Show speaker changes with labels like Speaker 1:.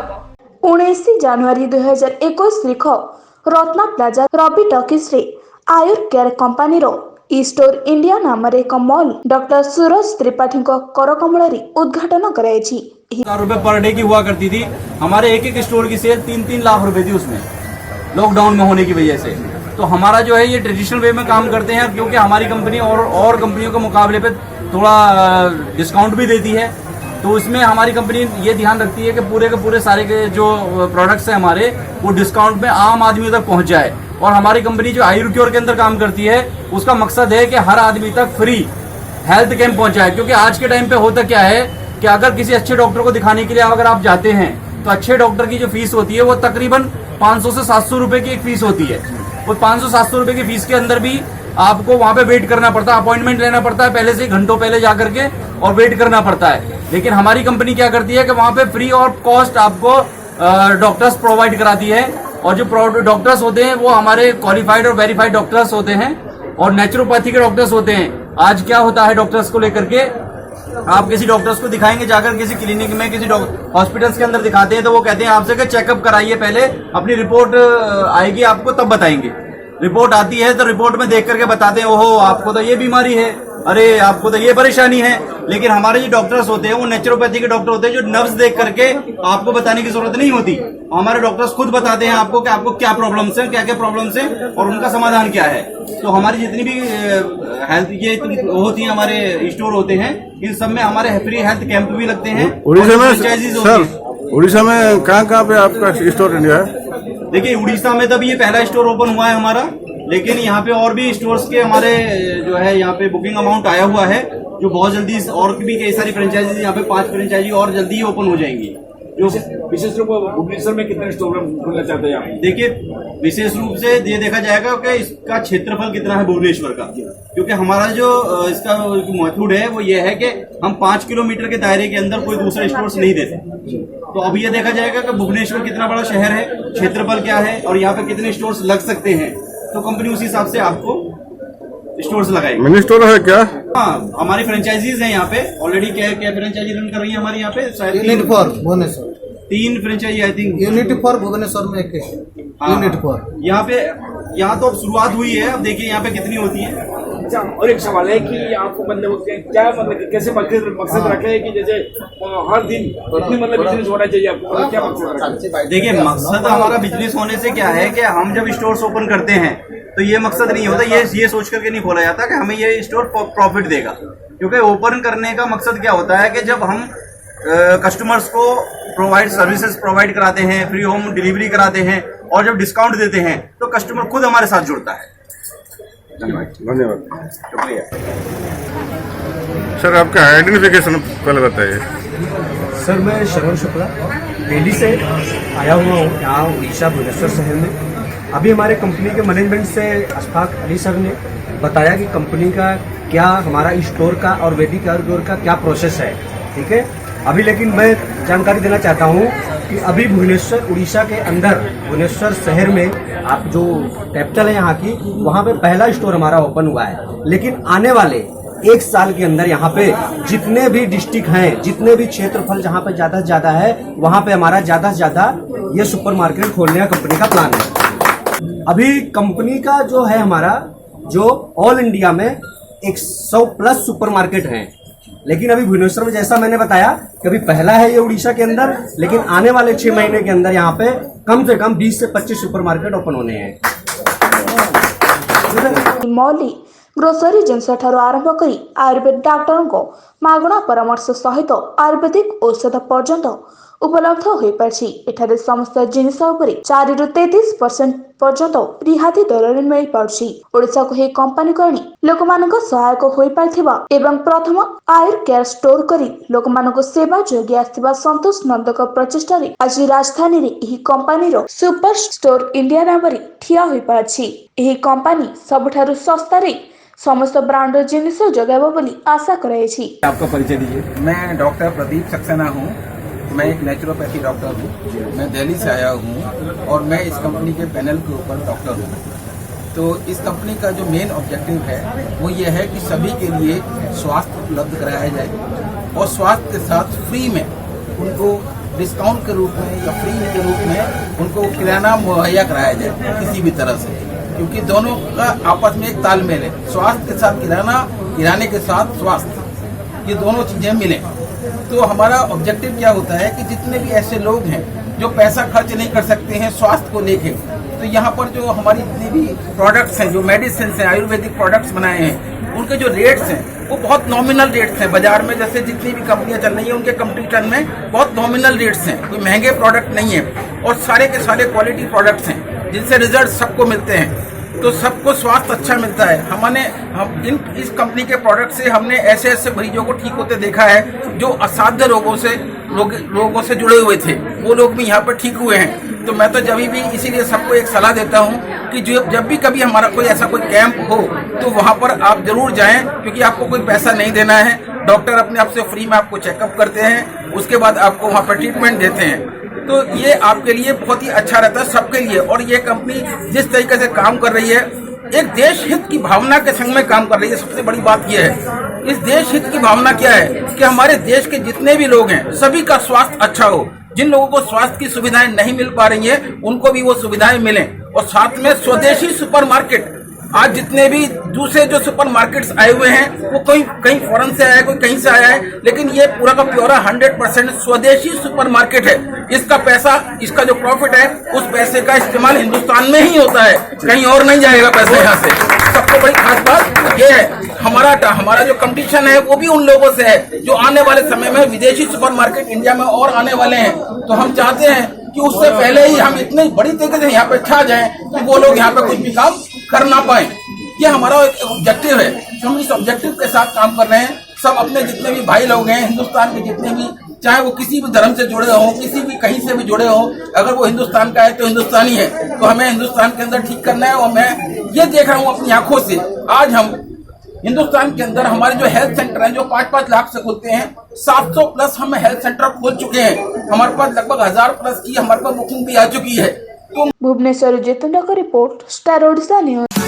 Speaker 1: ହବ।
Speaker 2: 19 ଜାନୁଆରୀ 2021 ତାରିଖ Ratna plaza Ravi talkies ରେ Ayur care company e store India नाम एक मॉल डॉक्टर सूरज त्रिपाठी करकमल उद्घाटन
Speaker 3: रुपए पर डे की हुआ करती थी। हमारे एक स्टोर की सेल 3-3 लाख रुपए थी उसमें, लॉकडाउन में होने की वजह से। तो हमारा जो है ये ट्रेडिशनल वे में काम करते हैं, क्योंकि हमारी कंपनी और कंपनियों के मुकाबले पे थोड़ा डिस्काउंट भी देती है। तो इसमें हमारी कंपनी ये ध्यान रखती है कि पूरे के पूरे सारे के जो प्रोडक्ट्स हैं हमारे, वो डिस्काउंट में आम आदमी तक पहुंच जाए। और हमारी कंपनी जो आयुर क्योर के अंदर काम करती है, उसका मकसद है कि हर आदमी तक फ्री हेल्थ कैंप पहुंचाए। क्योंकि आज के टाइम पे होता क्या है कि अगर किसी अच्छे डॉक्टर को दिखाने के लिए अगर आप जाते हैं, तो अच्छे डॉक्टर की जो फीस होती है वो तकरीबन 500 से 700 रुपए की एक फीस होती है। वो 500-700 रुपए की फीस के अंदर भी आपको वहां पे वेट करना पड़ता है, अपॉइंटमेंट लेना पड़ता है पहले से, घंटों पहले जाकर के, और वेट करना पड़ता है। लेकिन हमारी कंपनी क्या करती है कि वहां पे फ्री और कॉस्ट आपको डॉक्टर्स प्रोवाइड कराती है। और जो डॉक्टर्स होते हैं वो हमारे क्वालिफाइड और वेरीफाइड डॉक्टर्स होते हैं, और नेचुरोपैथी के डॉक्टर्स होते हैं। आज क्या होता है डॉक्टर्स को लेकर के, आप किसी डॉक्टर्स को दिखाएंगे जाकर किसी क्लिनिक में, किसी हॉस्पिटल्स के अंदर दिखाते हैं, तो वो कहते हैं आपसे कि चेकअप कराइए पहले, अपनी रिपोर्ट आएगी आपको तब बताएंगे। रिपोर्ट आती है तो रिपोर्ट में देख करके बताते हैं ओहो आपको तो ये बीमारी है, अरे आपको तो ये परेशानी है। लेकिन हमारे जो डॉक्टर्स होते हैं वो नेचुरोपैथी के डॉक्टर होते हैं, जो नर्व्स देख करके आपको बताने की जरूरत नहीं होती। हमारे डॉक्टर्स खुद बताते हैं आपको कि आपको क्या प्रॉब्लम्स है, क्या क्या प्रॉब्लम्स है और उनका समाधान क्या है। तो हमारी जितनी भी हेल्थ ये होती है, हमारे स्टोर होते हैं, इन सब में हमारे फ्री हेल्थ कैंप भी लगते हैं।
Speaker 4: उड़ीसा में कहाँ पे आपका स्टोर इंडिया है?
Speaker 3: देखिए उड़ीसा में तब ये पहला स्टोर ओपन हुआ है हमारा, लेकिन यहाँ पे और भी स्टोर्स के हमारे जो है यहाँ पे बुकिंग अमाउंट आया हुआ है, जो बहुत जल्दी और भी कई सारी फ्रेंचाइजी, यहाँ पे 5 फ्रेंचाइजी और जल्दी ही ओपन हो जाएंगी। जो
Speaker 5: विशेष रूप से भुवनेश्वर में कितने स्टोर खोलना चाहते हैं आप?
Speaker 3: देखिए विशेष रूप से ये देखा जाएगा कि इसका क्षेत्रफल कितना है भुवनेश्वर का, क्योंकि हमारा जो इसका मेथड है वो ये है कि हम 5 किलोमीटर के दायरे के अंदर कोई दूसरा स्टोर्स नहीं देते। तो अब ये देखा जाएगा कि भुवनेश्वर कितना बड़ा शहर है, क्षेत्रफल क्या है और यहाँ पे कितने स्टोर्स लग सकते हैं, तो कंपनी उस हिसाब से आपको स्टोर्स लगाएगी।
Speaker 4: मिनी स्टोर है क्या?
Speaker 3: हाँ, हमारी फ्रेंचाइजीज हैं यहाँ पे ऑलरेडी। क्या फ्रेंचाइजी रन कर रही है हमारे यहाँ पे?
Speaker 6: Unit for Bhubaneswar
Speaker 3: 3 franchise I think.
Speaker 6: Unit for Bhubaneswar में एक यूनिट फॉर
Speaker 3: यहाँ तो अब शुरुआत हुई है, अब देखिए यहाँ पे कितनी होती है।
Speaker 5: अच्छा, और एक सवाल है कि आपको मतलब क्या मतलब कैसे मकसद रखे कि जैसे हर दिन इतनी मतलब बिजनेस होना चाहिए आपको, क्या मकसद रखे?
Speaker 3: देखिए मकसद हमारा बिजनेस होने से क्या है कि हम जब स्टोर्स ओपन करते हैं तो ये मकसद नहीं होता, ये सोच करके नहीं खोला जाता कि हमें ये स्टोर प्रॉफिट देगा। क्योंकि ओपन करने का मकसद क्या होता है कि जब हम कस्टमर्स को सर्विसेज प्रोवाइड कराते हैं, फ्री होम डिलीवरी कराते हैं और जब डिस्काउंट देते हैं तो कस्टमर खुद हमारे साथ जुड़ता है।
Speaker 4: धन्यवाद,
Speaker 3: शुक्रिया।
Speaker 4: सर आपका आइडेंटिफिकेशन पहले बताइए।
Speaker 7: सर मैं श्रवण शुक्ला दिल्ली से आया हुआ हूँ यहाँ उड़ीसा भुवनेश्वर शहर में। अभी हमारे कंपनी के मैनेजमेंट से अशफाक अली सर ने बताया कि कंपनी का क्या, हमारा स्टोर का और वैदिक आयुर्वेद का क्या प्रोसेस है, ठीक है। अभी लेकिन मैं जानकारी देना चाहता हूँ कि अभी भुवनेश्वर उड़ीसा के अंदर भुवनेश्वर शहर में आप जो कैपिटल है यहाँ की, वहाँ पे पहला स्टोर हमारा ओपन हुआ है। लेकिन आने वाले 1 साल के अंदर यहाँ पे जितने भी डिस्ट्रिक्ट हैं, जितने भी क्षेत्रफल जहाँ पे ज्यादा से ज्यादा है, वहाँ पे हमारा ज्यादा से ज्यादा ये सुपरमार्केट खोलने का कंपनी का प्लान है। अभी कंपनी का जो है हमारा, जो ऑल इंडिया में 100+ सुपरमार्केट हैं, लेकिन अभी भुवनेश्वर में जैसा मैंने बताया कि अभी पहला है ये उड़ीसा के अंदर, लेकिन आने वाले 6 महीने के अंदर यहाँ पे कम से कम 20 से 25 सुपरमार्केट ओपन होने हैं।
Speaker 2: मौली ग्रोसरी जिनस ठारू आरंभ करी आयुर्वेद डाक्टर को मागणा परामर्श सहित आयुर्वेदिक औषध पर्यंत उपलब्ध हो पारछि। एठारे समस्त जिनिस उपरे 4 रु 33% पर्यंत रिहाती दर में मिल पारछि। ओडिसा को हे कंपनी करणी लोकमानक सहायक होई पारथिबा एवं प्रथम आयुर केयर स्टोर करी लोकमानक सेवा जोगी आस्थिबा संतोष नंदक प्रचेष्टा रे आज राजधानी रे एही कंपनी रो सुपर स्टोर इंडिया नाम रे ठिया होई पारछि। एही कंपनी सबठारु सस्ता रे समस्त ब्रांड जिनिस जोगाबो बोली आशा कराइछि।
Speaker 8: आपका परिचय दीजिए। मैं डॉक्टर प्रदीप सक्सेना हूँ। मैं एक नेचुरोपैथी डॉक्टर हूँ। मैं दिल्ली से आया हूँ और मैं इस कंपनी के पैनल के ऊपर डॉक्टर हूँ। तो इस कंपनी का जो मेन ऑब्जेक्टिव है वो ये है कि सभी के लिए स्वास्थ्य उपलब्ध कराया जाए और स्वास्थ्य के साथ फ्री में उनको डिस्काउंट के रूप में या फ्री के रूप में उनको किराना मुहैया कराया जाए किसी भी तरह से, क्योंकि दोनों का आपस में एक तालमेल है। स्वास्थ्य के साथ किराना, किराने के साथ स्वास्थ्य, ये दोनों चीजें मिलें। तो हमारा ऑब्जेक्टिव क्या होता है कि जितने भी ऐसे लोग हैं जो पैसा खर्च नहीं कर सकते हैं स्वास्थ्य को लेके, तो यहाँ पर जो हमारी जितने भी प्रोडक्ट्स हैं, जो मेडिसिन हैं, आयुर्वेदिक प्रोडक्ट्स बनाए हैं, उनके जो रेट्स हैं वो बहुत नॉमिनल रेट्स हैं। बाजार में जैसे जितनी भी कंपनियां चल रही हैं उनके कंपटीशन में बहुत नॉमिनल रेट्स हैं, कोई महंगे प्रोडक्ट नहीं है और सारे के सारे क्वालिटी प्रोडक्ट्स हैं जिनसे रिजल्ट सबको मिलते हैं, तो सबको स्वास्थ्य अच्छा मिलता है। इस कंपनी के प्रोडक्ट से हमने ऐसे ऐसे मरीजों को ठीक होते देखा है जो असाध्य रोगों से जुड़े हुए थे, वो लोग भी यहाँ पर ठीक हुए हैं। तो मैं तो जब भी इसीलिए सबको एक सलाह देता हूँ कि जब भी कभी हमारा कोई ऐसा कोई कैंप हो तो वहाँ पर आप जरूर जाएं, क्योंकि आपको कोई पैसा नहीं देना है। डॉक्टर अपने आप से फ्री में आपको चेकअप करते हैं, उसके बाद आपको वहाँ पर ट्रीटमेंट देते हैं। तो ये आपके लिए बहुत ही अच्छा रहता है, सबके लिए। और ये कंपनी जिस तरीके से काम कर रही है, एक देश हित की भावना के संग में काम कर रही है। सबसे बड़ी बात यह है, इस देश हित की भावना क्या है कि हमारे देश के जितने भी लोग हैं सभी का स्वास्थ्य अच्छा हो। जिन लोगों को स्वास्थ्य की सुविधाएं नहीं मिल पा रही हैं उनको भी वो सुविधाएं मिलें। और साथ में स्वदेशी सुपरमार्केट, आज जितने भी दूसरे जो सुपरमार्केट्स आए हुए हैं वो कहीं फॉरेन से आया है, कोई कहीं से आया है, लेकिन ये पूरा का पूरा 100% स्वदेशी सुपरमार्केट है। इसका पैसा, इसका जो प्रॉफिट है उस पैसे का इस्तेमाल हिंदुस्तान में ही होता है, कहीं और नहीं जाएगा पैसा यहाँ से। सबसे बड़ी खास बात ये है, हमारा जो कंपटीशन है वो भी उन लोगों से है जो आने वाले समय में विदेशी सुपरमार्केट इंडिया में और आने वाले हैं। तो हम चाहते हैं कि उससे पहले ही हम इतनी बड़ी तरीके से यहाँ पे छा जाएं कि वो लोग यहाँ पे कुछ भी काम कर ना पाए। ये हमारा एक ऑब्जेक्टिव है, हम इस ऑब्जेक्टिव के साथ काम कर रहे हैं। सब अपने जितने भी भाई लोग हैं हिंदुस्तान के, जितने भी, चाहे वो किसी भी धर्म से जुड़े हों, किसी भी कहीं से भी जुड़े हों, अगर वो हिंदुस्तान का है तो हिंदुस्तानी है। तो हमें हिंदुस्तान के अंदर ठीक करना है। और मैं ये देख रहा हूँ अपनी आंखों से, आज हम हिंदुस्तान के अंदर हमारे जो हेल्थ सेंटर हैं जो 5-5 लाख से खुलते हैं, 700 प्लस हम हेल्थ सेंटर खोल चुके हैं। हमारे पास लगभग 1000 प्लस की हमारे पास बुकिंग भी आ चुकी है।
Speaker 2: भुवनेश्वर जितेंद्र का रिपोर्ट, स्टार ओडिशा न्यूज।